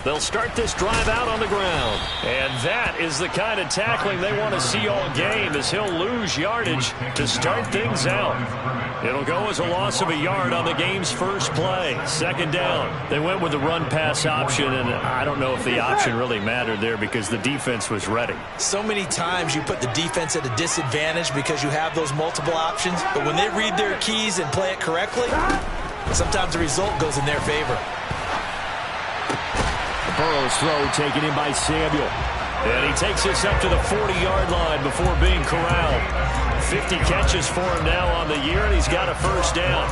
They'll start this drive out on the ground. And that is the kind of tackling they want to see all game, as he'll lose yardage to start things out. It'll go as a loss of a yard on the game's first play. Second down. They went with the run-pass option, and I don't know if the option really mattered there because the defense was ready. So many times you put the defense at a disadvantage because you have those multiple options, but when they read their keys and play it correctly, sometimes the result goes in their favor. Burrow's throw taken in by Samuel. And he takes this up to the 40-yard line before being corralled. 50 catches for him now on the year, and he's got a first down.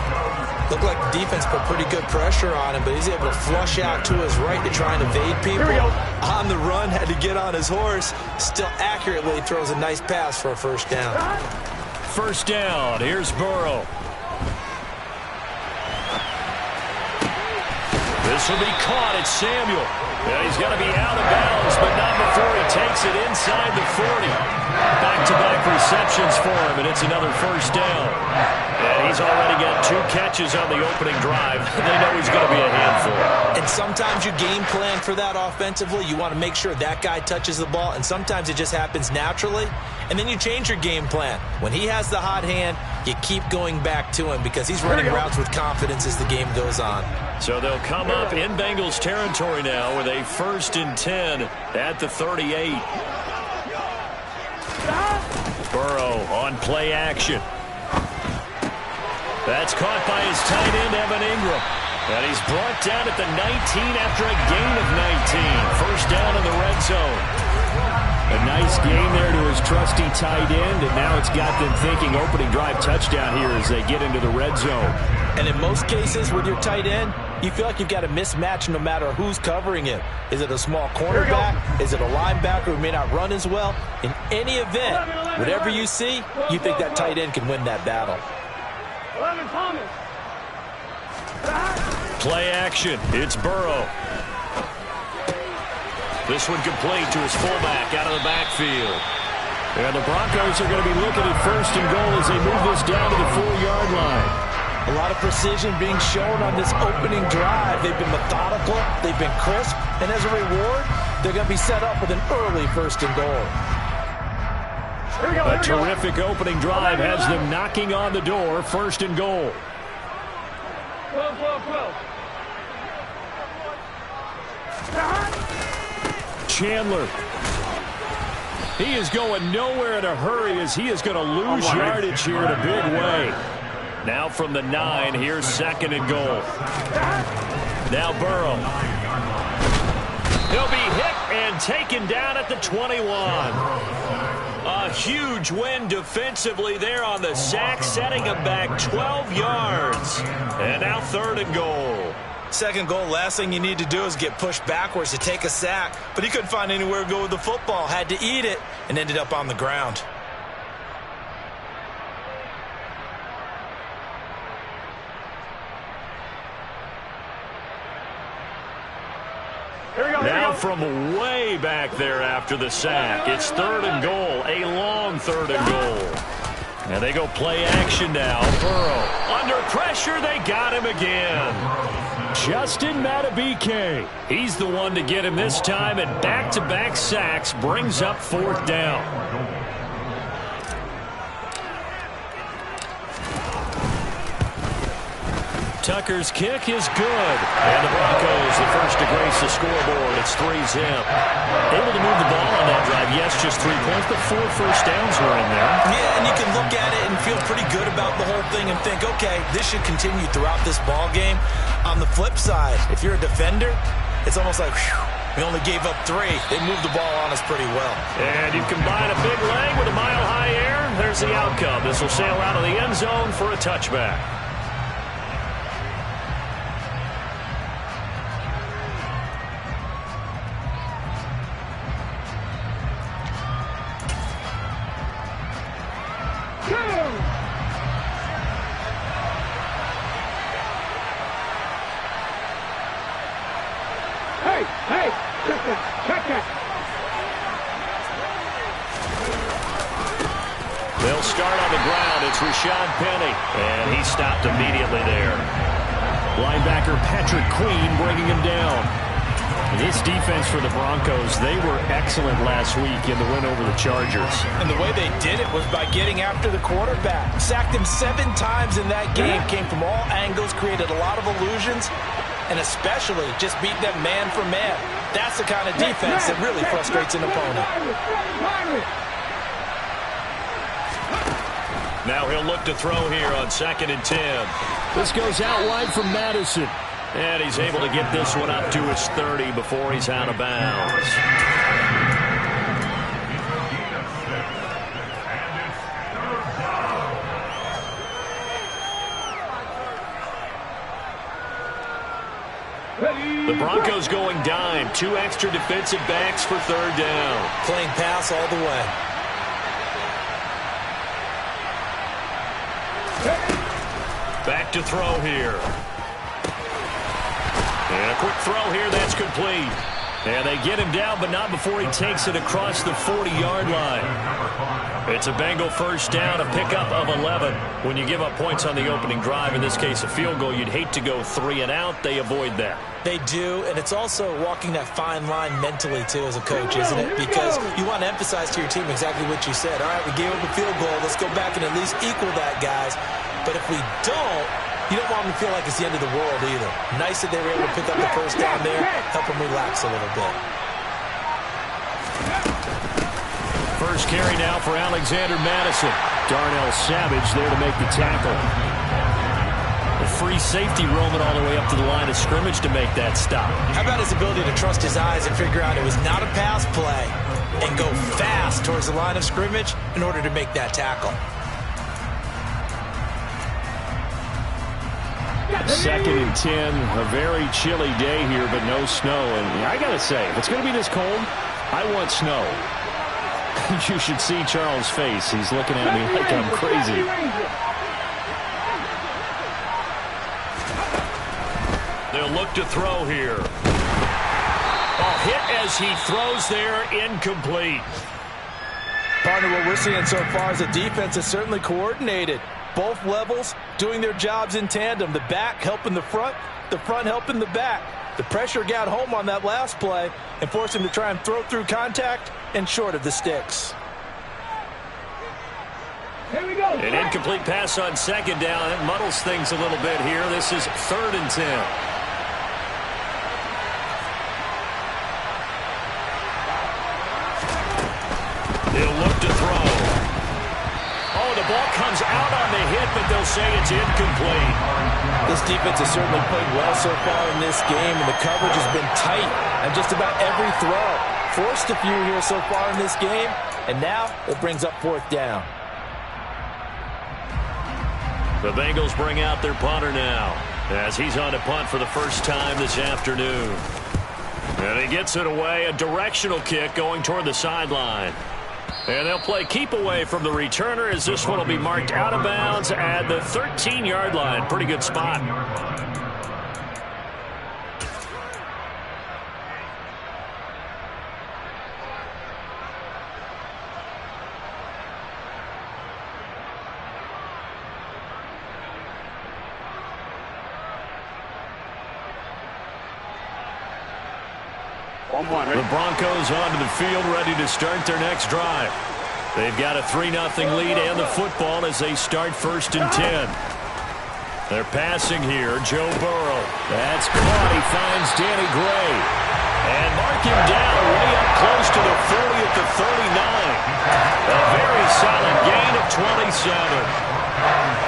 Looked like the defense put pretty good pressure on him, but he's able to flush out to his right to try and evade people. On the run, had to get on his horse. Still accurately throws a nice pass for a first down. First down. Here's Burrow. This will be caught. It's Samuel. And he's going to be out of bounds, but not before he takes it inside the 40. Back-to-back receptions for him, and it's another first down. And he's already got 2 catches on the opening drive. They know he's going to be a handful. And sometimes you game plan for that offensively. You want to make sure that guy touches the ball, and sometimes it just happens naturally. And then you change your game plan. When he has the hot hand, you keep going back to him because he's running routes with confidence as the game goes on. So they'll come up in Bengals territory now with a 1st and 10 at the 38. Burrow on play action. That's caught by his tight end, Evan Ingram. And he's brought down at the 19 after a gain of 19. First down in the red zone. A nice gain there to his trusty tight end, and now it's got them thinking opening drive touchdown here as they get into the red zone. And in most cases with your tight end, you feel like you've got a mismatch no matter who's covering him. Is it a small cornerback? Is it a linebacker who may not run as well? In any event, whatever you see, you think that tight end can win that battle. Play action. It's Burrow. This one complete to his fullback out of the backfield. And the Broncos are going to be looking at 1st and goal as they move this down to the 4-yard line. A lot of precision being shown on this opening drive. They've been methodical, they've been crisp, and as a reward, they're going to be set up with an early 1st and goal. A terrific opening drive has them knocking on the door. 1st and goal. 12. Chandler. He is going nowhere in a hurry as he is going to lose yardage here in a big way. Now from the 9, here's 2nd and goal. Now Burrow. He'll be hit and taken down at the 21. A huge win defensively there on the sack, setting him back 12 yards. And now 3rd and goal. 2nd goal, last thing you need to do is get pushed backwards to take a sack. But he couldn't find anywhere to go with the football. Had to eat it and ended up on the ground. Now from way back there after the sack, it's 3rd and goal, a long 3rd and goal. And they go play action now. Burrow under pressure, they got him again. Justin Madubuike, he's the one to get him this time, and back-to-back sacks brings up 4th down. Tucker's kick is good. And the Broncos, the first to grace the scoreboard. It's 3-zip. Able to move the ball on that drive. Yes, just 3 points, but 4 first downs were in there. Yeah, and you can look at it and feel pretty good about the whole thing and think, okay, this should continue throughout this ball game. On the flip side, if you're a defender, it's almost like, whew, we only gave up 3. They moved the ball on us pretty well. And you combine a big leg with a mile-high air. There's the outcome. This will sail out of the end zone for a touchback. They'll start on the ground. It's Rashad Penny, and he stopped immediately there. Linebacker Patrick Queen bringing him down. This defense for the Broncos, they were excellent last week in the win over the Chargers. And the way they did it was by getting after the quarterback. Sacked him 7 times in that game. Came from all angles, created a lot of illusions, and especially just beat them man for man. That's the kind of defense that really frustrates an opponent. Now he'll look to throw here on 2nd and 10. This goes out wide from Madison. And he's able to get this one up to his 30 before he's out of bounds. The Broncos going dime. 2 extra defensive backs for 3rd down. Playing pass all the way. Back to throw here. And a quick throw here, that's complete. And they get him down, but not before he takes it across the 40-yard line. It's a Bengal first down, a pickup of 11. When you give up points on the opening drive, in this case a field goal, you'd hate to go 3 and out. They avoid that. They do, and it's also walking that fine line mentally, too, as a coach, isn't it? Because you want to emphasize to your team exactly what you said. All right, we gave up a field goal. Let's go back and at least equal that, guys. But if we don't, you don't want them to feel like it's the end of the world either. Nice that they were able to pick up the first down there, help them relax a little bit. First carry now for Alexander Madison. Darnell Savage there to make the tackle. A free safety roaming all the way up to the line of scrimmage to make that stop. How about his ability to trust his eyes and figure out it was not a pass play and go fast towards the line of scrimmage in order to make that tackle. 2nd and 10, a very chilly day here, but no snow. And I got to say, if it's going to be this cold, I want snow. You should see Charles' face. He's looking at me like I'm crazy. They'll look to throw here. A hit as he throws there, incomplete. Partner, what we're seeing so far is a defense that's certainly coordinated. Both levels doing their jobs in tandem. The back helping the front helping the back. The pressure got home on that last play and forced him to try and throw through contact and short of the sticks. Here we go. An incomplete pass on 2nd down. It muddles things a little bit here. This is 3rd and 10. He'll look to throw. Oh, the ball comes out on the hit, but they'll say it's incomplete. This defense has certainly played well so far in this game, and the coverage has been tight on just about every throw. Forced a few here so far in this game, and now it brings up 4th down. The Bengals bring out their punter now as he's on to punt for the first time this afternoon. And he gets it away, a directional kick going toward the sideline. And they'll play keep away from the returner as this one will be marked out of bounds at the 13-yard line. Pretty good spot. The Broncos onto the field, ready to start their next drive. They've got a 3-0 lead and the football as they start 1st and 10. They're passing here. Joe Burrow. That's caught. He finds Danny Gray. And mark him down way up close to the 40 at the 39. A very solid gain of 27.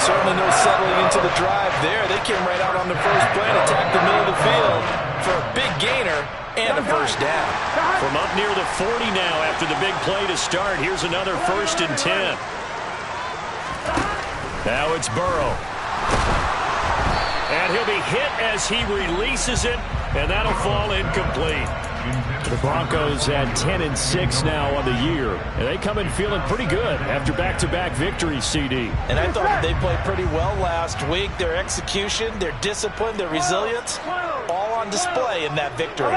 Certainly no settling into the drive there. They came right out on the first play and attacked the middle of the field for a big gainer and a first down. From up near the 40 now after the big play to start. Here's another 1st and 10. Now it's Burrow. And he'll be hit as he releases it, and that'll fall incomplete. The Broncos at 10-6 now on the year. And they come in feeling pretty good after back-to-back victories, CD. And I thought they played pretty well last week. Their execution, their discipline, their resilience, all on display in that victory.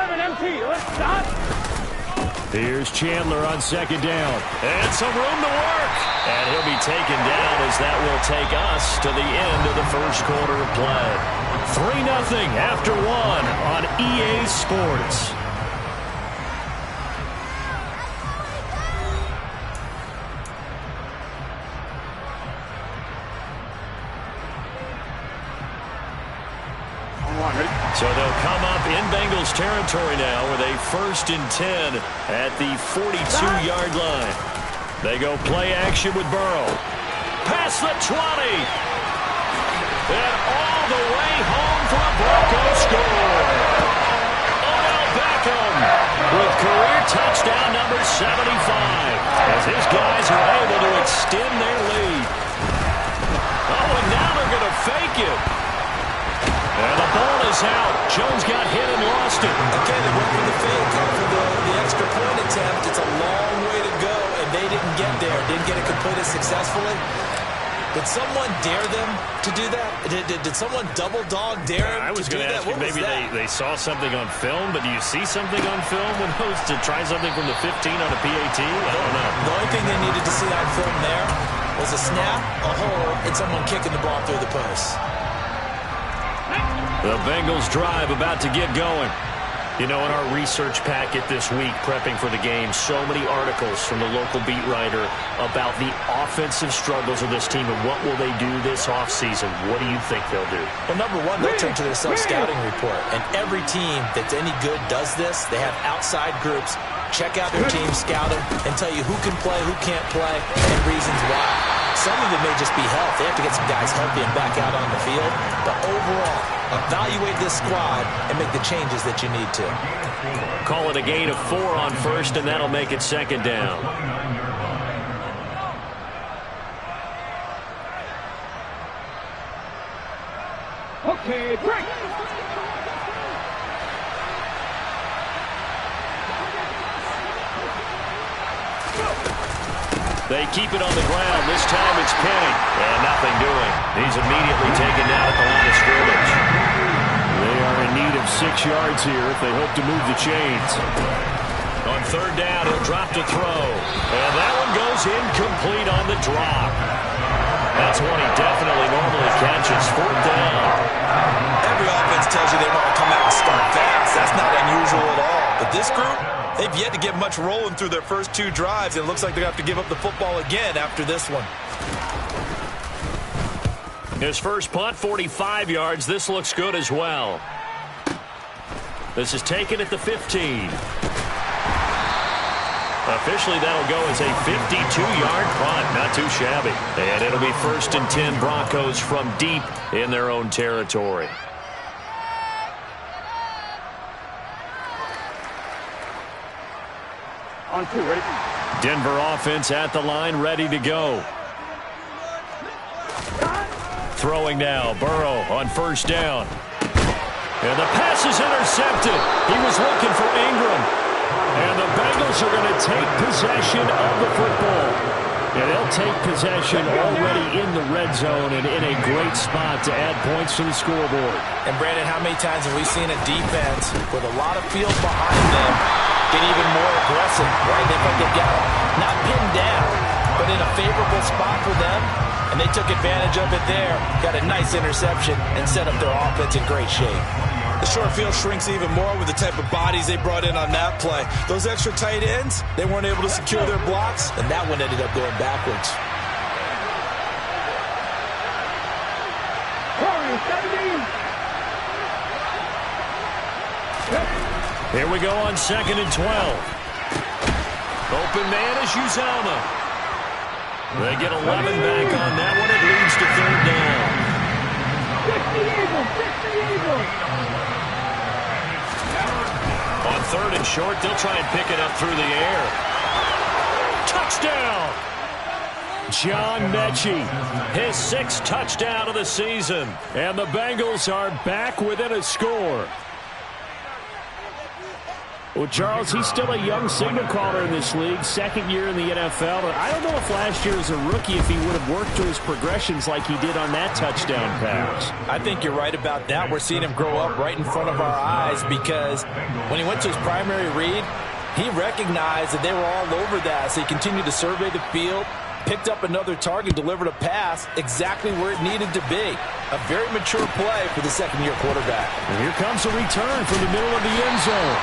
Here's Chandler on 2nd down. And some room to work. And he'll be taken down as that will take us to the end of the first quarter of play. 3-0 after one on EA Sports. So they'll come up in Bengals territory now with a 1st and 10 at the 42-yard line. They go play action with Burrow. Past the 20. And all the way home for a Bronco score. Odell Beckham with career touchdown number 75 as his guys are able to extend their lead. Oh, and now they're going to fake it. And the ball is out. Jones got hit and lost it. Okay, they went for the fake, for the extra point attempt. It's a long way to go, and they didn't get there. Didn't get it completed successfully. Did someone dare them to do that? Did someone double dog dare them I was to do going to that? ask you, maybe they saw something on film, but do you see something on film when those to try something from the 15 on a PAT? I don't know. The only thing they needed to see on film there was a snap, a hole, and someone kicking the ball through the post. The Bengals drive about to get going. You know, in our research packet this week, prepping for the game, so many articles from the local beat writer about the offensive struggles of this team and what will they do this offseason. What do you think they'll do? Well, number one, they'll turn to their self-scouting report. And every team that's any good does this. They have outside groups. Check out their team, scout them, and tell you who can play, who can't play, and reasons why. Some of it may just be health. They have to get some guys healthy and back out on the field. But overall, evaluate this squad and make the changes that you need to. Call it a gain of 4 on first, and that'll make it 2nd down. Okay, break. They keep it on the ground. This time it's Penny. And nothing doing. He's immediately taken down at the line of scrimmage. They are in need of 6 yards here if they hope to move the chains. On 3rd down, he'll drop to throw. And that one goes incomplete on the drop. That's one he definitely normally catches. 4th down. Every offense tells you they want to come out and start fast. That's not unusual at all. But this group, they've yet to get much rolling through their first 2 drives. It looks like they're going to have to give up the football again after this one. His first punt, 45 yards. This looks good as well. This is taken at the 15. Officially, that'll go as a 52-yard punt. Not too shabby. And it'll be 1st and 10 Broncos from deep in their own territory. On 2, ready? Denver offense at the line, ready to go. Throwing now, Burrow on 1st down. And the pass is intercepted. He was looking for Ingram. And the Bengals are going to take possession of the football. And they'll take possession already in the red zone and in a great spot to add points to the scoreboard. And, Brandon, how many times have we seen a defense with a lot of field behind them get even more aggressive, right? They think they've got not pinned down, but in a favorable spot for them, and they took advantage of it there, got a nice interception, and set up their offense in great shape. The short field shrinks even more with the type of bodies they brought in on that play. Those extra tight ends, they weren't able to secure their blocks, and that one ended up going backwards. Here we go on 2nd and 12. Open man is Uzama. They get 11 back on that one. It leads to 3rd down. 3rd and short, they'll try and pick it up through the air. Touchdown! John Mechie, his 6th touchdown of the season. And the Bengals are back within a score. Well, Charles, he's still a young signal caller in this league, 2nd year in the NFL. And I don't know if last year as a rookie if he would have worked to his progressions like he did on that touchdown pass. I think you're right about that. We're seeing him grow up right in front of our eyes because when he went to his primary read, he recognized that they were all over that. So he continued to survey the field, picked up another target, delivered a pass exactly where it needed to be. A very mature play for the second-year quarterback. And here comes a return from the middle of the end zone.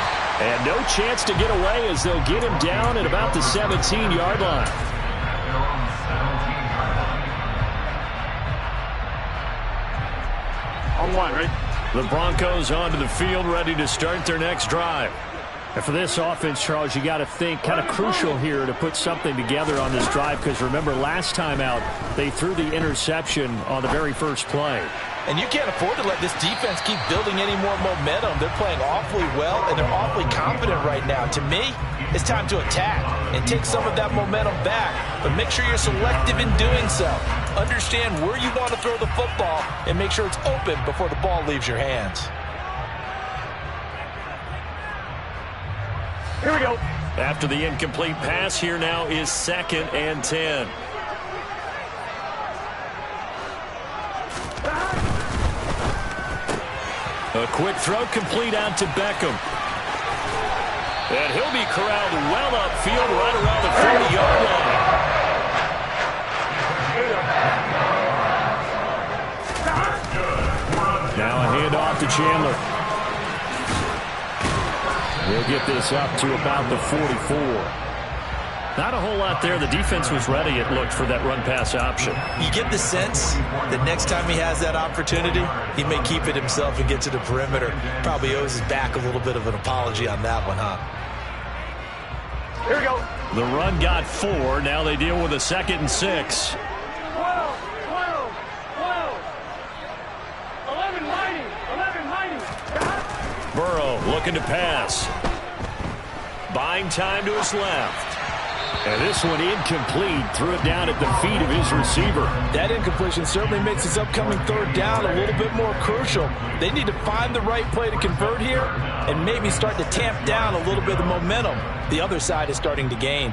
And no chance to get away as they'll get him down at about the 17-yard line. On one, right? The Broncos onto the field, ready to start their next drive. And for this offense, Charles, you got to think kind of crucial here to put something together on this drive, because remember last time out they threw the interception on the very first play. And you can't afford to let this defense keep building any more momentum. They're playing awfully well, and they're awfully confident right now. To me, it's time to attack and take some of that momentum back, but make sure you're selective in doing so. Understand where you want to throw the football and make sure it's open before the ball leaves your hands. Here we go. After the incomplete pass, here now is 2nd and 10. A quick throw complete out to Beckham. And he'll be corralled well upfield right around the 40-yard line. Now a handoff to Chandler. We'll get this up to about the 44. Not a whole lot there. The defense was ready, it looked, for that run-pass option. You get the sense that next time he has that opportunity, he may keep it himself and get to the perimeter. Probably owes his back a little bit of an apology on that one, huh? Here we go. The run got 4. Now they deal with a 2nd and 6. 12, 11 mighty, 11 mighty. Burrow looking to pass. Buying time to his left. And this one incomplete. Threw it down at the feet of his receiver. That incompletion certainly makes his upcoming third down a little bit more crucial. They need to find the right play to convert here and maybe start to tamp down a little bit of momentum the other side is starting to gain.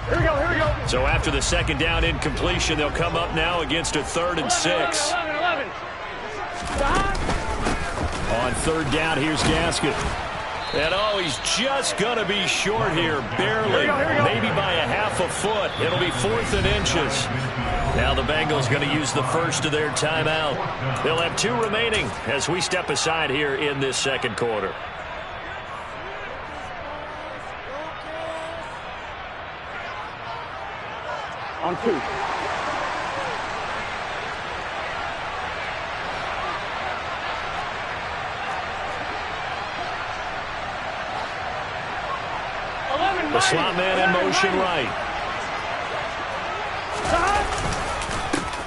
Here we go, here we go. So after the 2nd down incompletion, they'll come up now against a 3rd and 6. 11. On 3rd down, here's Gasket. And oh, he's just going to be short here, barely, maybe by a half a foot. It'll be 4th and inches. Now the Bengals going to use the first of their timeout. They'll have 2 remaining as we step aside here in this 2nd quarter. On 2. The slot man in motion right.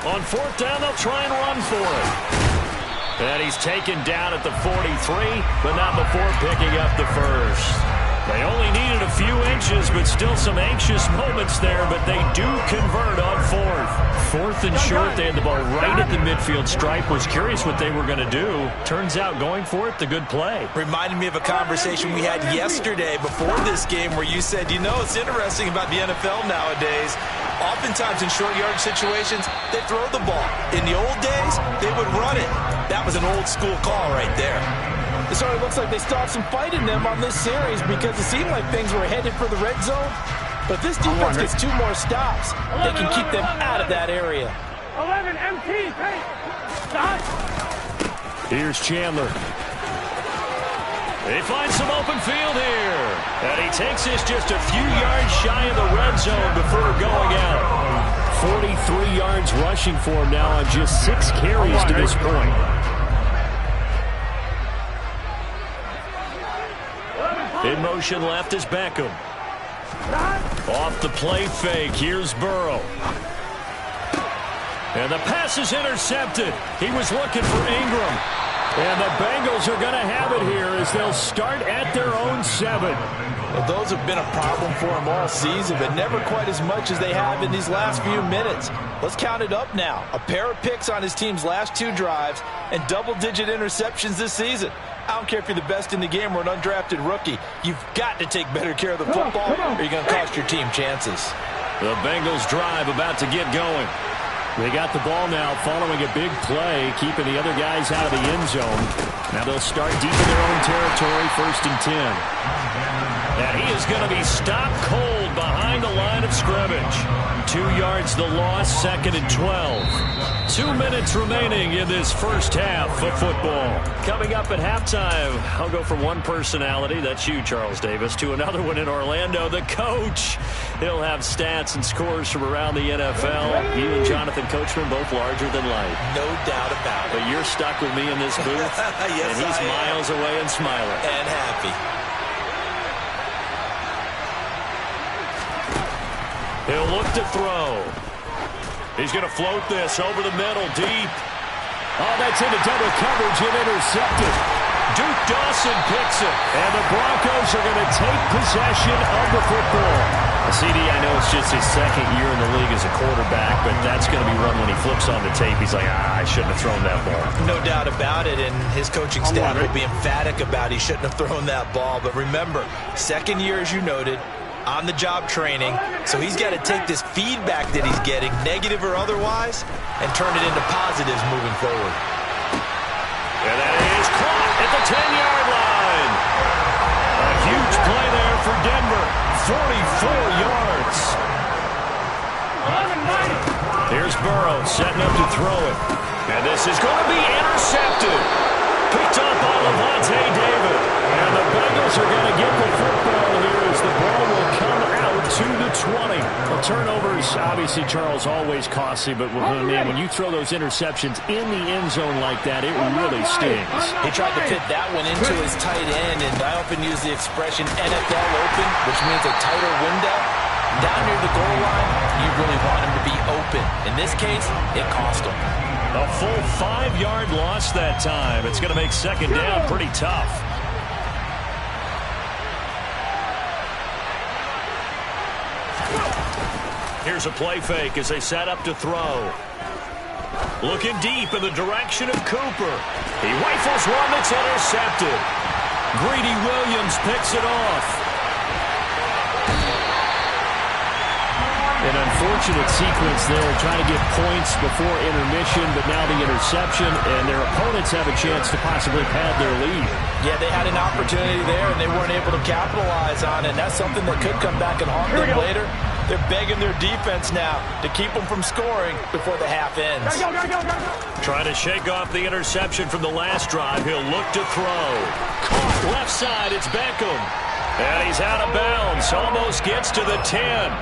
On 4th down, they'll try and run for it. And he's taken down at the 43, but not before picking up the first. They only needed a few inches, but still some anxious moments there, but they do convert on 4th. 4th and short, they had the ball right at the midfield stripe. Was curious what they were going to do. Turns out going for it, the good play. Reminded me of a conversation we had yesterday before this game where you said, you know, it's interesting about the NFL nowadays. Oftentimes in short yardage situations, they throw the ball. In the old days, they would run it. That was an old school call right there. It sort of looks like they still have some fight in them on this series because it seemed like things were headed for the red zone. But this defense gets 2 more stops. They can keep them out of that area. 11 MT. Hey. Here's Chandler. They find some open field here. And he takes this just a few yards shy of the red zone before going out. 43 yards rushing for him now on just 6 carries to this point. In motion left is Beckham. Off the play fake, here's Burrow. And the pass is intercepted. He was looking for Ingram. And the Bengals are going to have it here as they'll start at their own 7. Well, those have been a problem for them all season, but never quite as much as they have in these last few minutes. Let's count it up now. A pair of picks on his team's last 2 drives and double-digit interceptions this season. I don't care if you're the best in the game or an undrafted rookie. You've got to take better care of the football or you're going to cost your team chances. The Bengals drive about to get going. They got the ball now following a big play, keeping the other guys out of the end zone. Now they'll start deep in their own territory, 1st and 10. And he is going to be stopped cold behind the line of scrimmage. 2 yards the loss, 2nd and 12. 2 minutes remaining in this first half of football. Coming up at halftime, I'll go from one personality, that's you, Charles Davis, to another one in Orlando, the coach. He'll have stats and scores from around the NFL. You and Jonathan Coachman both larger than life. No doubt about it. But you're stuck with me in this booth, yes, and he's miles away and smiling. And happy. He'll look to throw. He's going to float this over the middle, deep. Oh, that's into double coverage and intercepted. Duke Dawson picks it. And the Broncos are going to take possession of the football. CD, I know it's just his 2nd year in the league as a quarterback, but that's going to be one when he flips on the tape. He's like, I shouldn't have thrown that ball. No doubt about it, and his coaching staff will be emphatic about he shouldn't have thrown that ball. But remember, 2nd year, as you noted, on-the-job training, so he's got to take this feedback that he's getting, negative or otherwise, and turn it into positives moving forward. And that is caught at the 10-yard line. A huge play there for Denver. 44 yards. Here's Burrow setting up to throw it. And this is going to be intercepted. Picked up by Levante David. And the Bengals are going to get the football here as the ball will come out to the 20. Well, turnovers, obviously, Charles, always costly, but when you throw those interceptions in the end zone like that, it really stings. He tried to fit that one into his tight end, and I often use the expression NFL open, which means a tighter window. Down near the goal line, you really want him to be open. In this case, it cost him. A full 5-yard loss that time. It's going to make 2nd down pretty tough. Here's a play fake as they set up to throw. Looking deep in the direction of Cooper. He rifles one that's intercepted. Greedy Williams picks it off. An unfortunate sequence there, trying to get points before intermission, but now the interception, and their opponents have a chance to possibly pad their lead. Yeah, they had an opportunity there, and they weren't able to capitalize on it. That's something that could come back and haunt them later. They're begging their defense now to keep them from scoring before the half ends. Trying to shake off the interception from the last drive. He'll look to throw. Caught left side, it's Beckham. And he's out of bounds, almost gets to the 10.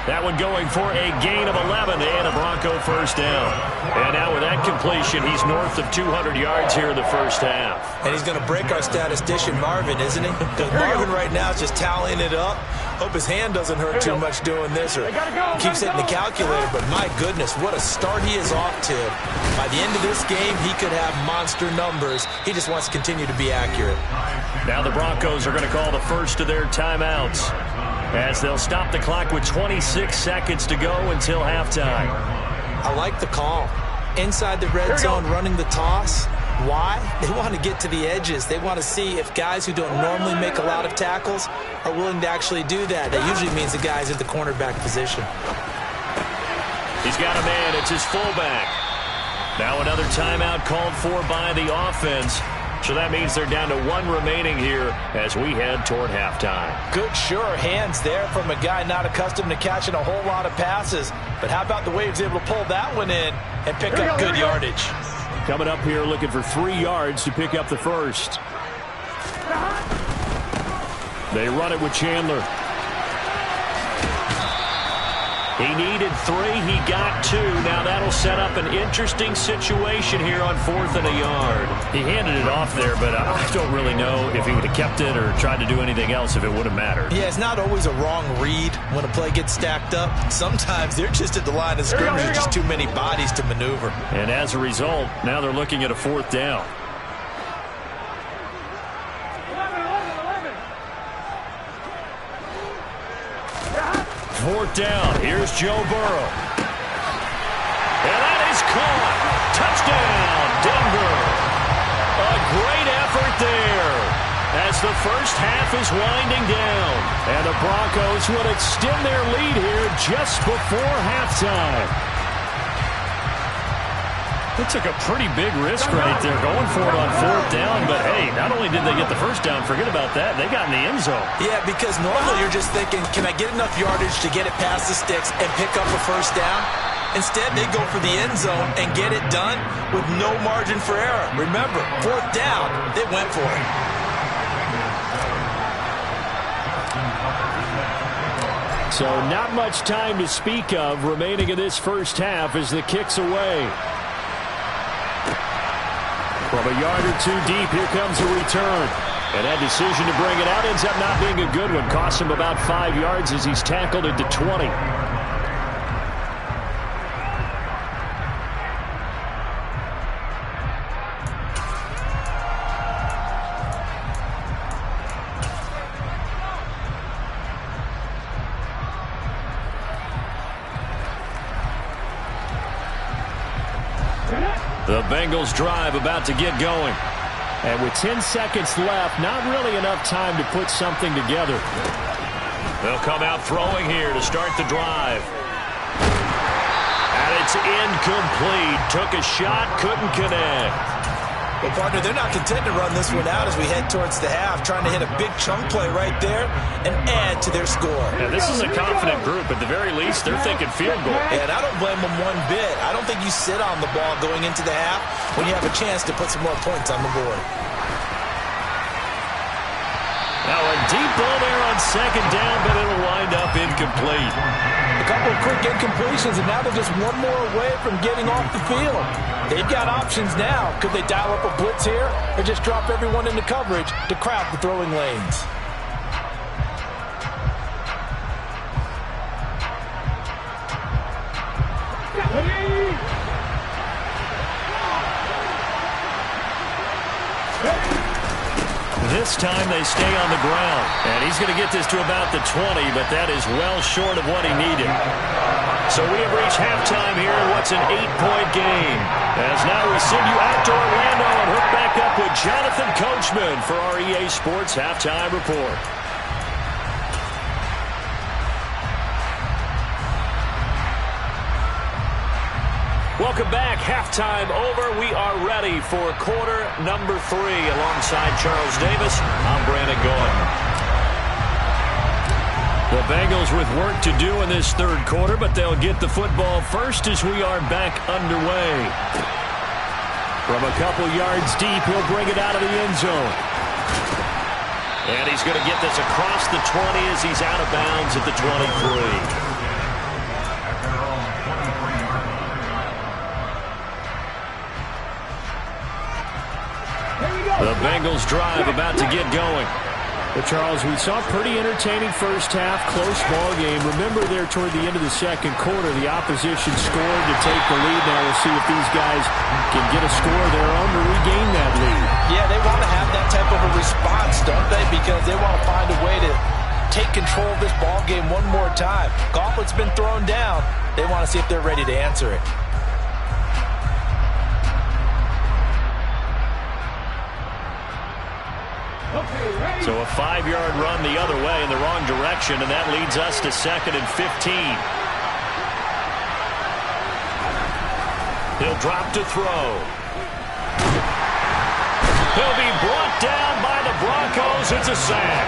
That one going for a gain of 11 and a Bronco first down. And now with that completion, he's north of 200 yards here in the first half. And he's going to break our statistician, Marvin, isn't he? Because Marvin right now is just tallying it up. Hope his hand doesn't hurt too much doing this or keeps hitting the calculator. But my goodness, what a start he is off to. By the end of this game, he could have monster numbers. He just wants to continue to be accurate. Now the Broncos are going to call the first of their timeouts, as they'll stop the clock with 26 seconds to go until halftime. I like the call. Inside the red zone, running the toss. Why? They want to get to the edges. They want to see if guys who don't normally make a lot of tackles are willing to actually do that. That usually means the guy's at the cornerback position. He's got a man. It's his fullback. Now another timeout called for by the offense. So that means they're down to 1 remaining here as we head toward halftime. Good, sure hands there from a guy not accustomed to catching a whole lot of passes. But how about the way he was able to pull that one in and pick up good yardage? Coming up here looking for 3 yards to pick up the first. They run it with Chandler. He needed 3. He got 2. Now that'll set up an interesting situation here on 4th and a yard. He handed it off there, but I don't really know if he would have kept it or tried to do anything else if it would have mattered. Yeah, it's not always a wrong read when a play gets stacked up. Sometimes they're just at the line of scrimmage. There's just too many bodies to maneuver. And as a result, now they're looking at a 4th down. 4th down. Here's Joe Burrow. And that is caught. Touchdown, Denver. A great effort there as the first half is winding down. And the Broncos would extend their lead here just before halftime. They took a pretty big risk right there going for it on 4th down, but hey, not only did they get the first down, forget about that, they got in the end zone. Yeah, because normally you're just thinking, can I get enough yardage to get it past the sticks and pick up a first down? Instead, they go for the end zone and get it done with no margin for error. Remember, 4th down, they went for it. So not much time to speak of remaining in this first half as the kick's away. From a yard or two deep, here comes a return. And that decision to bring it out ends up not being a good one. Costs him about 5 yards as he's tackled at the 20. The Bengals drive about to get going. And with 10 seconds left, not really enough time to put something together. They'll come out throwing here to start the drive. And it's incomplete. Took a shot, couldn't connect. Well, partner, they're not content to run this one out as we head towards the half, trying to hit a big chunk play right there and add to their score. Yeah, this is a confident group. At the very least, they're thinking field goal. And I don't blame them one bit. I don't think you sit on the ball going into the half when you have a chance to put some more points on the board. Now a deep ball there on 2nd down, but it'll wind up incomplete. A couple of quick incompletions, and now they're just one more away from getting off the field. They've got options now. Could they dial up a blitz here or just drop everyone into coverage to crowd the throwing lanes? This time they stay on the ground. And he's going to get this to about the 20, but that is well short of what he needed. So we have reached halftime here in what's an 8-point game. As now we send you out to Orlando and hook back up with Jonathan Coachman for our EA Sports Halftime Report. Welcome back. Halftime over. We are ready for quarter number 3. Alongside Charles Davis, I'm Brandon Gordon. The Bengals with work to do in this 3rd quarter, but they'll get the football first as we are back underway. From a couple yards deep, he'll bring it out of the end zone. And he's going to get this across the 20 as he's out of bounds at the 23. The Bengals drive about to get going. But Charles, we saw a pretty entertaining first half, close ball game. Remember there toward the end of the 2nd quarter, the opposition scored to take the lead. Now we'll see if these guys can get a score of their own to regain that lead. Yeah, they want to have that type of a response, don't they? Because they want to find a way to take control of this ball game one more time. Gauntlet's been thrown down. They want to see if they're ready to answer it. So a 5-yard run the other way in the wrong direction, and that leads us to 2nd and 15. He'll drop to throw. He'll be brought down by the Broncos. It's a sack.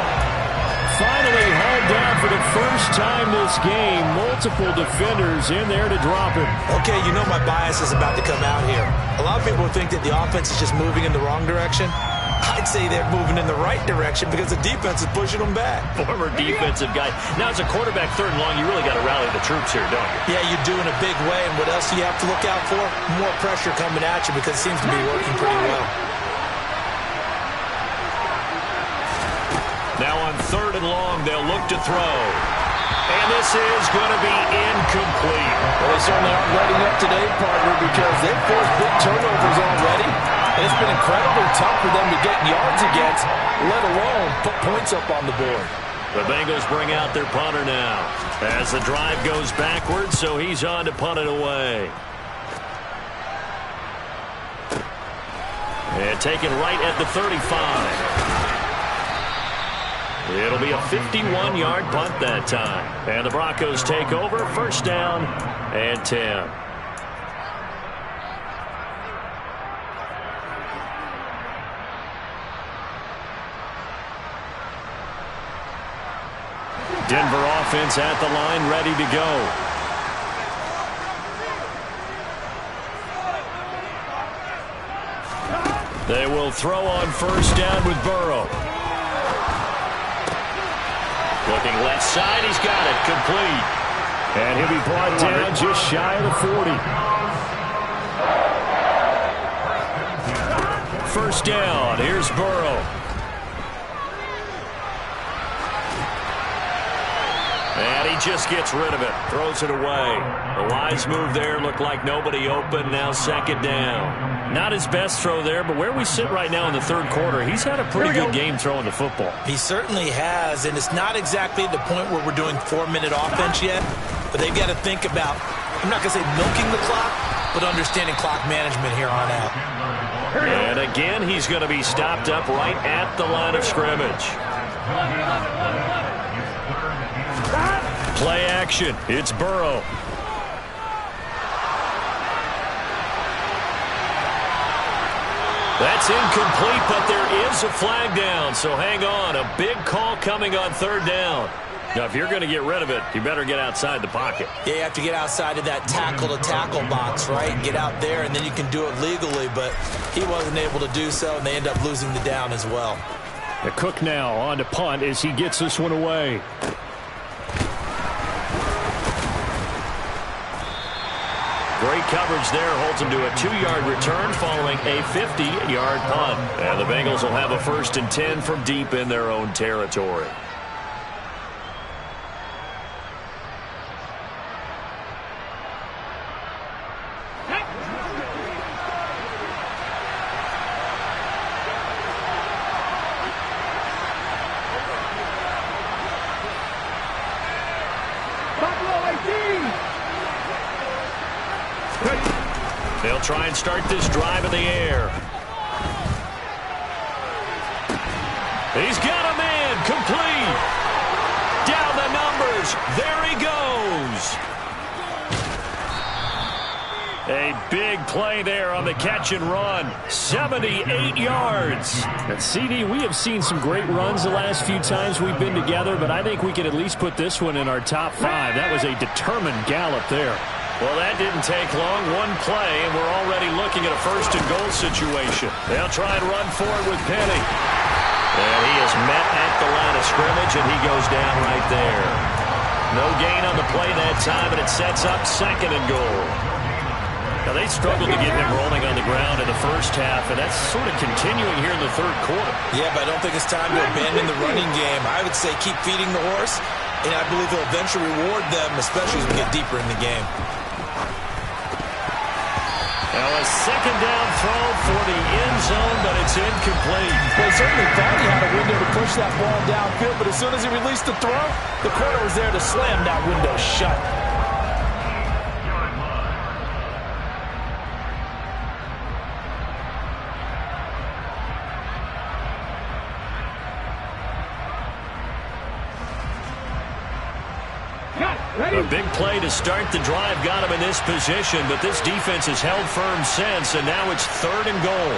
Finally hauled down for the first time this game. Multiple defenders in there to drop him. Okay, you know my bias is about to come out here. A lot of people think that the offense is just moving in the wrong direction. I'd say they're moving in the right direction because the defense is pushing them back. Former defensive guy. Now, as a quarterback 3rd and long, you really got to rally the troops here, don't you? Yeah, you do in a big way. And what else do you have to look out for? More pressure coming at you because it seems to be working pretty well. Now on 3rd and long, they'll look to throw. And this is going to be incomplete. Well, they certainly aren't letting up today, partner, because they've forced big turnovers already. And it's been incredibly tough for them to get yards against, let alone put points up on the board. The Bengals bring out their punter now as the drive goes backwards, so he's on to punt it away. And taken right at the 35. It'll be a 51-yard punt that time. And the Broncos take over, 1st down and 10. Denver offense at the line, ready to go. They will throw on first down with Burrow. Looking left side, he's got it, complete. And he'll be brought down just shy of the 40. First down, here's Burrow. And he just gets rid of it, throws it away. The wise move there, looked like nobody open, now second down. Not his best throw there, but where we sit right now in the third quarter, he's had a pretty good game throwing the football. He certainly has, and it's not exactly the point where we're doing 4-minute offense yet, but they've got to think about, I'm not going to say milking the clock, but understanding clock management here on out. And again, he's going to be stopped up right at the line of scrimmage. Play action. It's Burrow. That's incomplete, but there is a flag down, so hang on. A big call coming on third down. Now, if you're going to get rid of it, you better get outside the pocket. Yeah, you have to get outside of that tackle-to-tackle box, right? Get out there, and then you can do it legally, but he wasn't able to do so, and they end up losing the down as well. The Cook now on to punt as he gets this one away. Great coverage there, holds him to a 2-yard return following a 50-yard punt. And the Bengals will have a 1st and 10 from deep in their own territory. They'll try and start this drive in the air. He's got a man, complete. Down the numbers. There he goes. A big play there on the catch and run. 78 yards. And CD, we have seen some great runs the last few times we've been together, but I think we can at least put this one in our top 5. That was a determined gallop there. Well, that didn't take long. One play, and we're already looking at a 1st and goal situation. They'll try and run forward with Penny. And he is met at the line of scrimmage, and he goes down right there. No gain on the play that time, and it sets up 2nd and goal. Now, they struggled to get him rolling on the ground in the first half, and that's sort of continuing here in the third quarter. Yeah, but I don't think it's time to abandon the running game. I would say keep feeding the horse, and I believe he'll eventually reward them, especially as we get deeper in the game. Now a 2nd down throw for the end zone, but it's incomplete. Well, he certainly thought he had a window to push that ball downfield, but as soon as he released the throw, the corner was there to slam that window shut. A big play to start the drive got him in this position, but this defense has held firm since, and now it's 3rd and goal.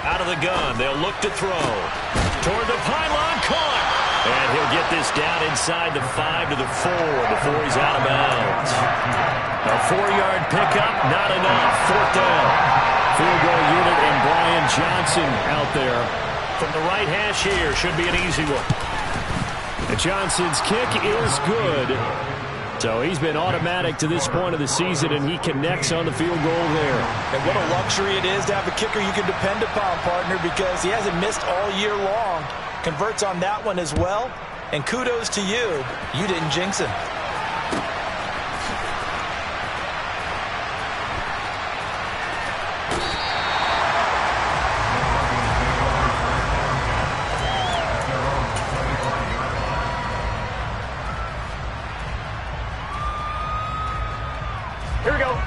Out of the gun, they'll look to throw. Toward the pylon, caught. And he'll get this down inside the 5 to the 4 before he's out of bounds. A 4-yard pickup, not enough. 4th down. Field goal unit and Brian Johnson out there. From the right hash here, should be an easy one. And Johnson's kick is good. So he's been automatic to this point of the season, and he connects on the field goal there. And what a luxury it is to have a kicker you can depend upon, partner, because he hasn't missed all year long. Converts on that one as well. And kudos to you. You didn't jinx him.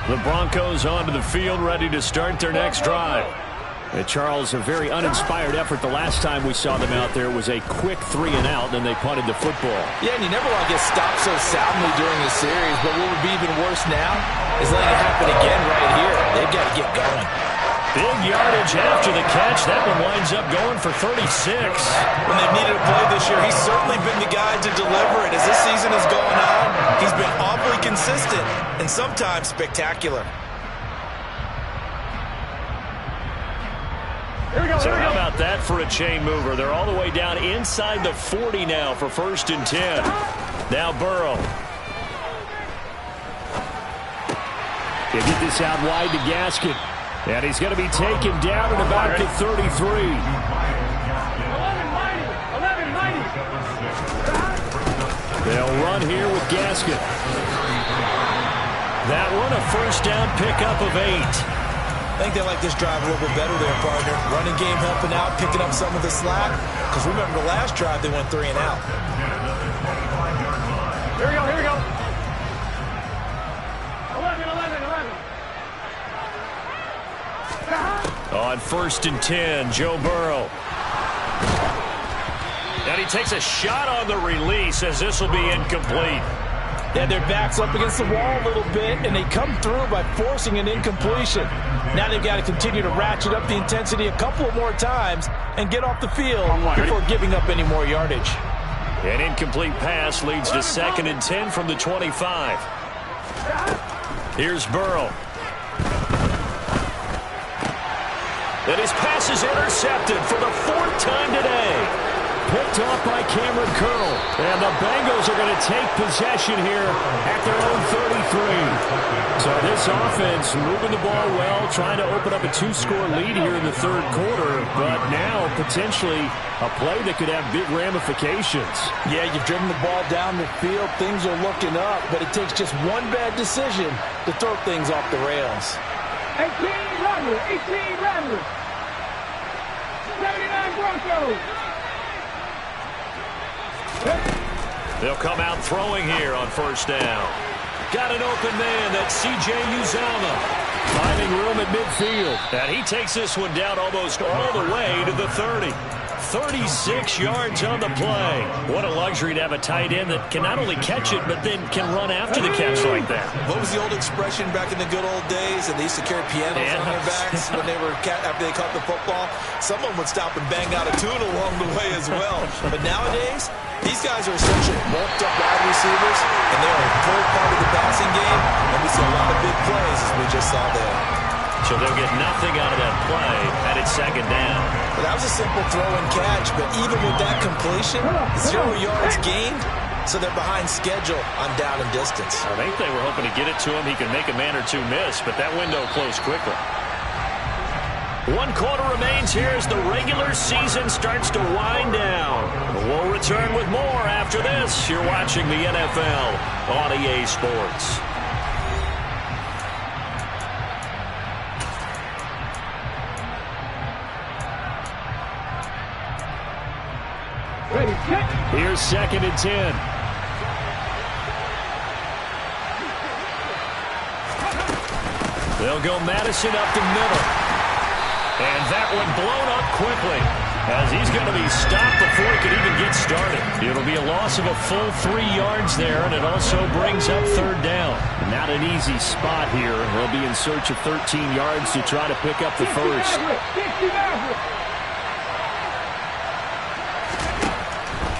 The Broncos onto the field, ready to start their next drive. And Charles, a very uninspired effort the last time we saw them out there was a quick 3 and out, and they punted the football. Yeah, and you never want to get stopped so soundly during the series, but what would be even worse now is letting it happen again right here. They've got to get going. Big yardage after the catch. That one winds up going for 36. When they've needed a play this year, he's certainly been the guy to deliver it. As this season has gone on, he's been awfully consistent and sometimes spectacular. So how about that for a chain mover? They're all the way down inside the 40 now for 1st and 10. Now Burrow. He'll get this out wide to Gaskin. And he's going to be taken down at about the 33. 11-90. They'll run here with Gaskin. That one a 1st down pickup of 8. I think they like this drive a little bit better there, partner. Running game helping out, picking up some of the slack. Because remember, the last drive they went 3 and out. Here we go, here we go. 11. On 1st and 10, Joe Burrow. And he takes a shot on the release as this will be incomplete. Yeah, their back's up against the wall a little bit, and they come through by forcing an incompletion. Now they've got to continue to ratchet up the intensity a couple of more times and get off the field before giving up any more yardage. An incomplete pass leads to 2nd and 10 from the 25. Here's Burrow. And his pass is intercepted for the 4th time today. Picked off by Cameron Curl. And the Bengals are going to take possession here at their own 33. So this offense moving the ball well, trying to open up a 2-score lead here in the 3rd quarter. But now potentially a play that could have big ramifications. Yeah, you've driven the ball down the field. Things are looking up, but it takes just one bad decision to throw things off the rails. 18 Rattler. 79 Broncos. They'll come out throwing here on 1st down. Got an open man. That's C.J. Uzomah. Finding room at midfield. And he takes this one down almost all the way to the 30. 36 yards on the play. What a luxury to have a tight end that can not only catch it, but then can run after the catch like that. What was the old expression back in the good old days? And they used to carry pianos on their backs when they were after they caught the football. Someone would stop and bang out a tune along the way as well. But nowadays, these guys are essentially bulked up wide receivers, and they're a full part of the passing game. And we see a lot of big plays as we just saw there. So they'll get nothing out of that play, and it's 2nd down. Well, that was a simple throw and catch, but even with that completion, 0 yards gained, so they're behind schedule on down and distance. I think they were hoping to get it to him. He could make a man or two miss, but that window closed quickly. 1 quarter remains here as the regular season starts to wind down. We'll return with more after this. You're watching the NFL on EA Sports. Ready, set. Here's 2nd and 10. They'll go Madison up the middle. And that one blown up quickly as he's going to be stopped before he could even get started. It'll be a loss of a full 3 yards there, and it also brings up 3rd down. Not an easy spot here. They'll be in search of 13 yards to try to pick up the first.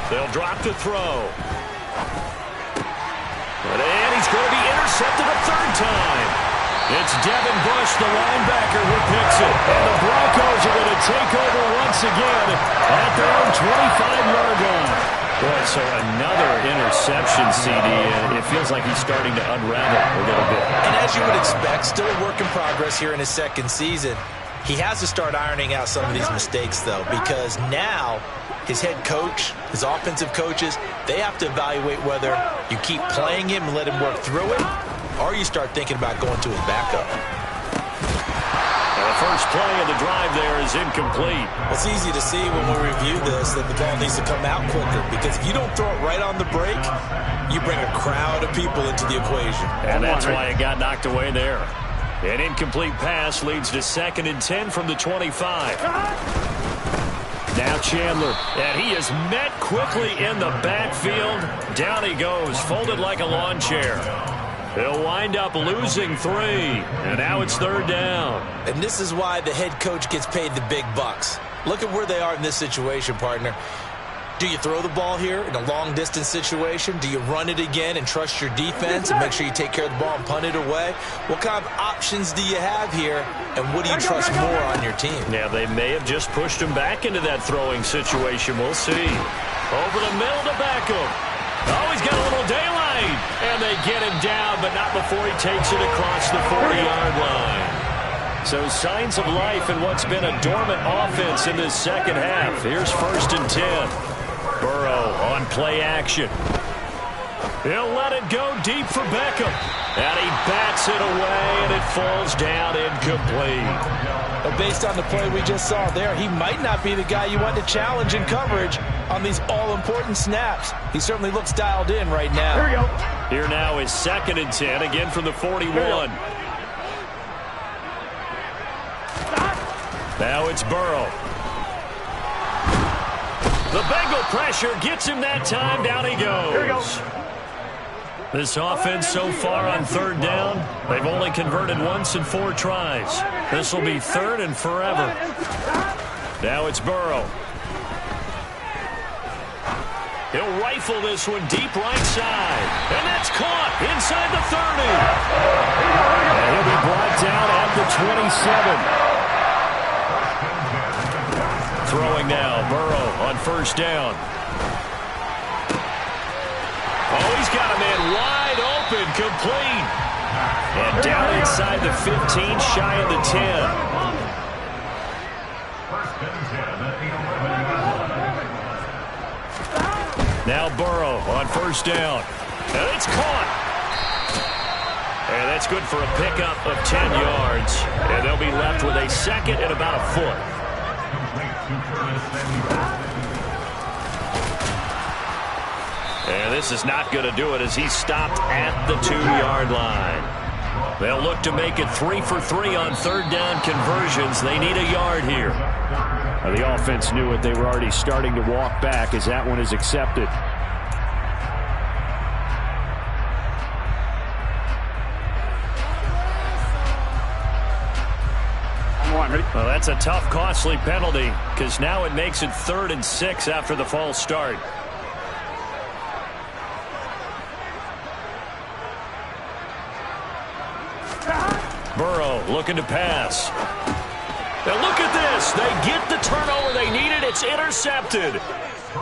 They'll drop to throw. And he's going to be intercepted a 3rd time. It's Devin Bush, the linebacker, who picks it. And the Broncos are going to take over once again at their own 25-yard line. Boy, so another interception, CD, and it feels like he's starting to unravel a little bit. And as you would expect, still a work in progress here in his 2nd season. He has to start ironing out some of these mistakes, though, because now his head coach, his offensive coaches, they have to evaluate whether you keep playing him and let him work through it, or you start thinking about going to his backup. The first play of the drive there is incomplete. It's easy to see when we review this that the ball needs to come out quicker, because if you don't throw it right on the break, you bring a crowd of people into the equation. And that's why it got knocked away there. An incomplete pass leads to 2nd and 10 from the 25. Now Chandler, and he is met quickly in the backfield. Down he goes, folded like a lawn chair. He'll wind up losing 3, and now it's 3rd down. And this is why the head coach gets paid the big bucks. Look at where they are in this situation, partner. Do you throw the ball here in a long-distance situation? Do you run it again and trust your defense and make sure you take care of the ball and punt it away? What kind of options do you have here, and what do you trust more on your team? Yeah, they may have just pushed him back into that throwing situation. We'll see. Over the middle to Beckham. Oh, he's got a little daylight. And they get him down, but not before he takes it across the 40-yard line. So signs of life in what's been a dormant offense in this second half. Here's 1st and 10. Burrow on play action. He'll let it go deep for Beckham. And he bats it away, and it falls down incomplete. But based on the play we just saw there, he might not be the guy you want to challenge in coverage on these all-important snaps. He certainly looks dialed in right now. Here we go. Here now is 2nd and 10, again from the 41. Now it's Burrow. The Bengal pressure gets him that time. Down he goes. Here we go. This offense so far on 3rd down, they've only converted once in 4 tries. This will be 3rd and forever. Now it's Burrow. He'll rifle this one deep right side. And that's caught inside the 30. And he'll be brought down at the 27. Throwing now, Burrow on 1st down. Oh, he's got a man wide open, complete. And down inside the 15, shy of the 10. Now Burrow on 1st down. And it's caught. And that's good for a pickup of 10 yards. And they'll be left with a 2nd and about a foot. And this is not going to do it as he's stopped at the 2-yard line. They'll look to make it 3 for 3 on 3rd down conversions. They need a yard here. The offense knew it. They were already starting to walk back as that one is accepted. Well, that's a tough, costly penalty because now it makes it 3rd and 6 after the false start. Burrow looking to pass. Now look at this. They get the turnover they needed. It's intercepted.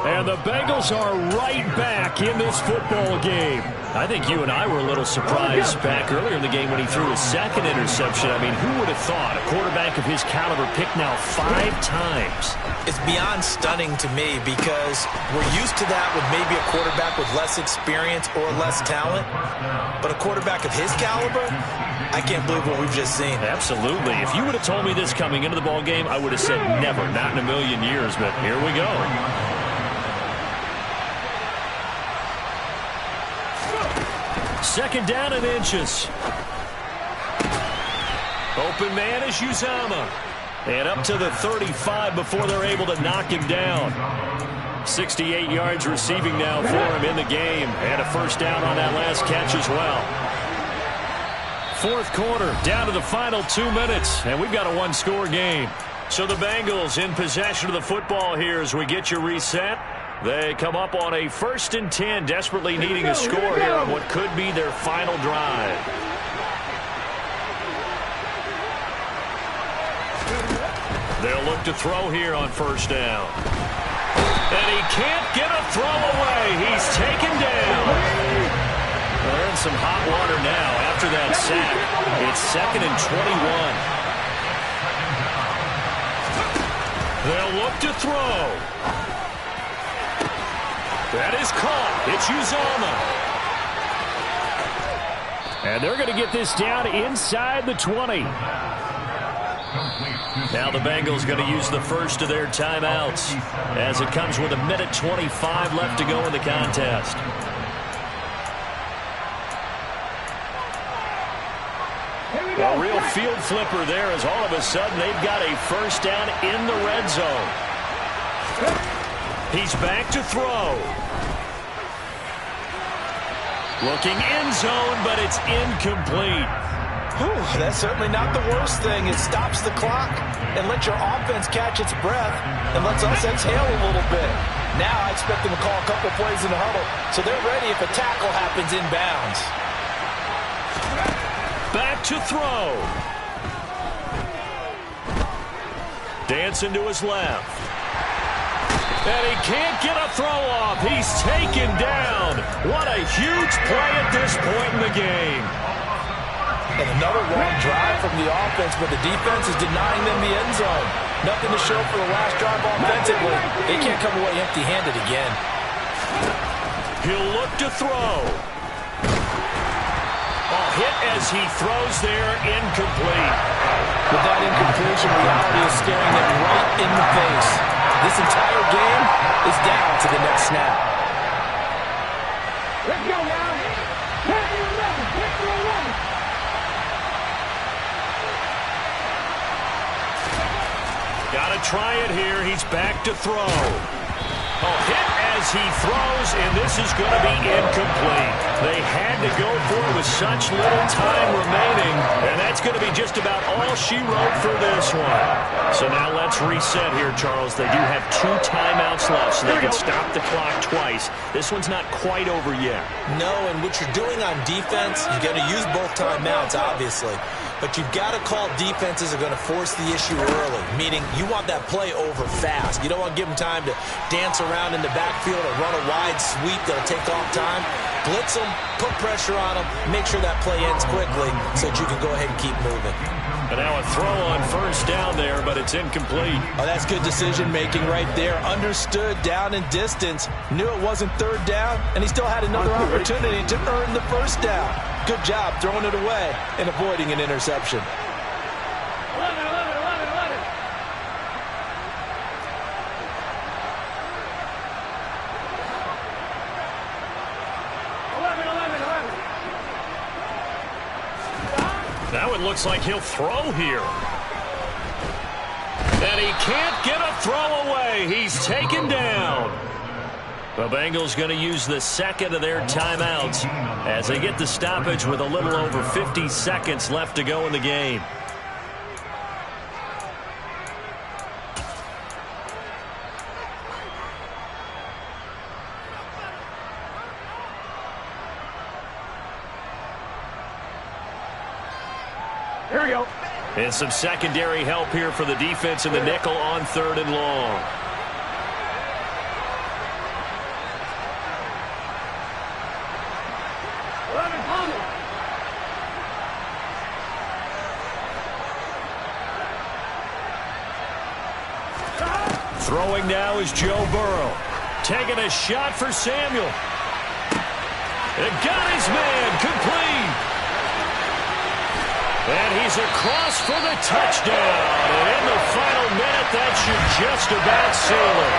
And the Bengals are right back in this football game. I think you and I were a little surprised back earlier in the game when he threw his 2nd interception. I mean, who would have thought a quarterback of his caliber picked now 5 times? It's beyond stunning to me because we're used to that with maybe a quarterback with less experience or less talent. But a quarterback of his caliber, I can't believe what we've just seen. Absolutely. If you would have told me this coming into the ball game, I would have said never, not in a million years. But here we go. 2nd down and inches. Open man is Uzomah. And up to the 35 before they're able to knock him down. 68 yards receiving now for him in the game. And a 1st down on that last catch as well. 4th quarter, down to the final 2 minutes. And we've got a 1-score game. So the Bengals in possession of the football here as we get you reset. They come up on a 1st and 10, desperately needing a score here on what could be their final drive. They'll look to throw here on 1st down. And he can't get a throw away. He's taken down. They're in some hot water now after that sack. It's 2nd and 21. They'll look to throw. That is caught. It's Uzomah. And they're going to get this down inside the 20. Now the Bengals going to use the first of their timeouts as it comes with 1:25 left to go in the contest. A real field flipper there as all of a sudden they've got a 1st down in the red zone. He's back to throw. Looking end zone, but it's incomplete. Whew, that's certainly not the worst thing. It stops the clock and lets your offense catch its breath and lets us exhale a little bit. Now I expect them to call a couple plays in the huddle so they're ready if a tackle happens inbounds. Back to throw. Dancing to his left. And he can't get a throw off. He's taken down. What a huge play at this point in the game. And another long drive from the offense, but the defense is denying them the end zone. Nothing to show for the last drive offensively. They can't come away empty-handed again. He'll look to throw. A hit as he throws there, incomplete. With that incompletion, reality is staring them right in the face. This entire game is down to the next snap. Let's go now. 10-11. Take the 11. Got to try it here. He's back to throw. A hit as he throws, and this is going to be incomplete. They had to go for it with such little time remaining, and that's going to be just about all she wrote for this one. So now let's reset here, Charles. They do have 2 timeouts left, so they can stop the clock twice. This one's not quite over yet. No, and what you're doing on defense, you're going to use both timeouts, obviously. But you've got to call defenses are going to force the issue early, meaning you want that play over fast. You don't want to give them time to dance around in the backfield or run a wide sweep that'll take off time. Blitz them, put pressure on them, make sure that play ends quickly so that you can go ahead and keep moving. And now a throw on first down there, but it's incomplete. Oh, that's good decision-making right there. Understood down and distance. Knew it wasn't third down, and he still had another opportunity to earn the first down. Good job throwing it away and avoiding an interception. 11. Now it looks like he'll throw here. And he can't get a throw away. He's taken down. The Bengals going to use the second of their timeouts as they get the stoppage with a little over 50 seconds left to go in the game. Here we go. And some secondary help here for the defense in the nickel on 3rd and long. Throwing now is Joe Burrow. Taking a shot for Samuel. And got his man complete. And he's across for the touchdown. And in the final minute, that should just about seal it.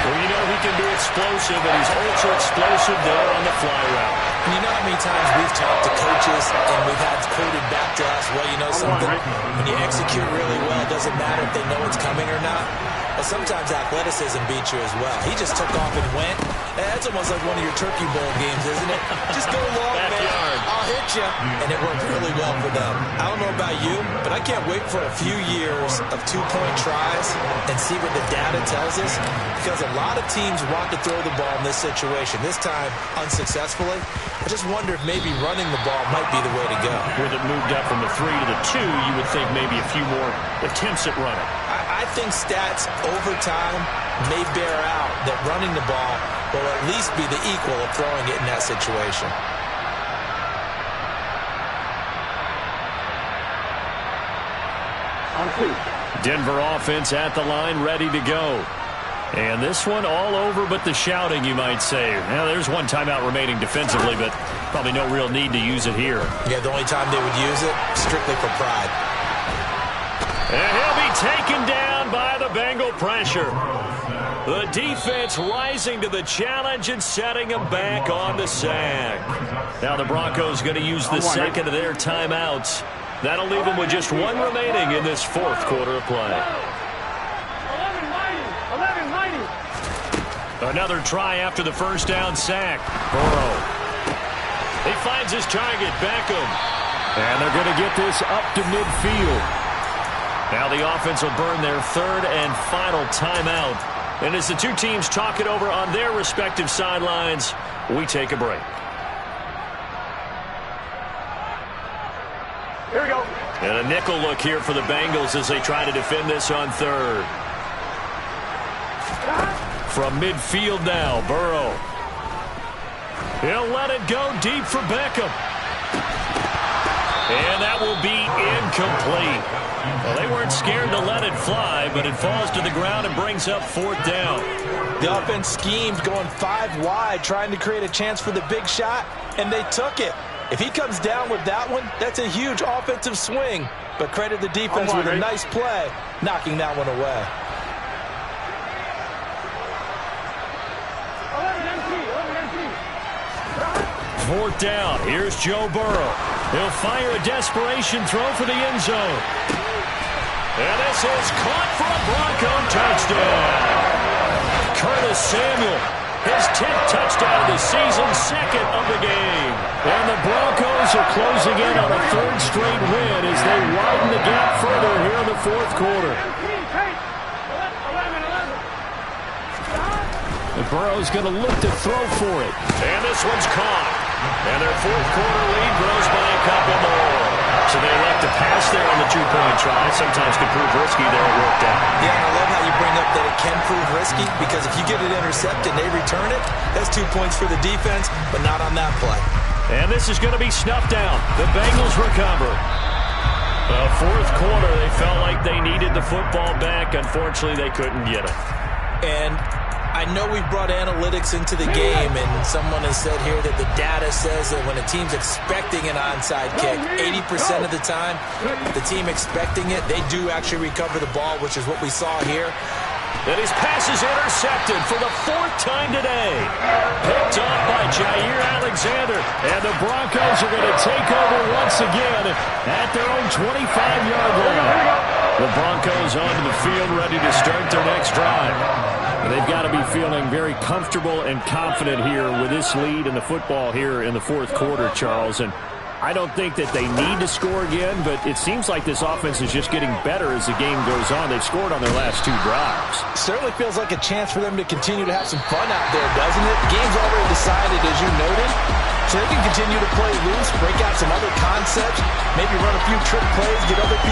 Well, you know he can be explosive, and he's ultra explosive there on the fly route. And you know how many times we've talked to coaches and we've had quoted back to us, well, you know something, when you execute really well, it doesn't matter if they know it's coming or not. But sometimes athleticism beats you as well. He just took off and went. That's almost like one of your Turkey Bowl games, isn't it? Just go long, man. I'll hit you. And it worked really well for them. I don't know about you, but I can't wait for a few years of 2-point tries and see what the data tells us. Because a lot of teams want to throw the ball in this situation. This time, unsuccessfully. I just wonder if maybe running the ball might be the way to go. With it moved up from the 3 to the 2, you would think maybe a few more attempts at running. I think stats over time may bear out that running the ball will at least be the equal of throwing it in that situation. Denver offense at the line, ready to go. And this one all over but the shouting, you might say. Now, there's one timeout remaining defensively, but probably no real need to use it here. Yeah, the only time they would use it, strictly for pride. And he'll be taken down by the Bengal pressure. The defense rising to the challenge and setting him back on the sack. Now the Broncos going to use the second of their timeouts. That'll leave them with just one remaining in this 4th quarter of play. 11-90. Another try after the first down sack. Burrow. He finds his target, Beckham. And they're going to get this up to midfield. Now the offense will burn their third and final timeout. And as the two teams talk it over on their respective sidelines, we take a break. Here we go. And a nickel look here for the Bengals as they try to defend this on third. From midfield now, Burrow. He'll let it go deep for Beckham. And that will be incomplete. Well, they weren't scared to let it fly, but it falls to the ground and brings up fourth down. The offense schemed going 5 wide, trying to create a chance for the big shot, and they took it. If he comes down with that one, that's a huge offensive swing. But credit the defense with a nice play, knocking that one away. 11 Fourth down. Here's Joe Burrow. He'll fire a desperation throw for the end zone. And this is caught for a Bronco touchdown. Curtis Samuel, his 10th touchdown of the season, second of the game. And the Broncos are closing in on a third straight win as they widen the gap further here in the fourth quarter. And Burrow's going to look to throw for it. And this one's caught. And their fourth quarter lead grows by a couple more. So they elect to pass there on the two-point try. Sometimes could prove risky there. It worked out. Yeah, and I love how you bring up that it can prove risky, because if you get it intercepted and they return it, that's 2 points for the defense, but not on that play. And this is going to be snuffed down. The Bengals recover. The fourth quarter, they felt like they needed the football back. Unfortunately, they couldn't get it. And I know we've brought analytics into the game, and someone has said here that the data says that when a team's expecting an onside kick, 80% of the time, the team expecting it, they do actually recover the ball, which is what we saw here. And his pass is intercepted for the fourth time today. Picked off by Jair Alexander. And the Broncos are going to take over once again at their own 25-yard line. The Broncos onto the field ready to start their next drive. They've got to be feeling very comfortable and confident here with this lead in the football here in the fourth quarter, Charles. And I don't think that they need to score again, but it seems like this offense is just getting better as the game goes on. They've scored on their last 2 drives. Certainly feels like a chance for them to continue to have some fun out there, doesn't it? The game's already decided, as you noted. So they can continue to play loose, break out some other concepts, maybe run a few trick plays, get other people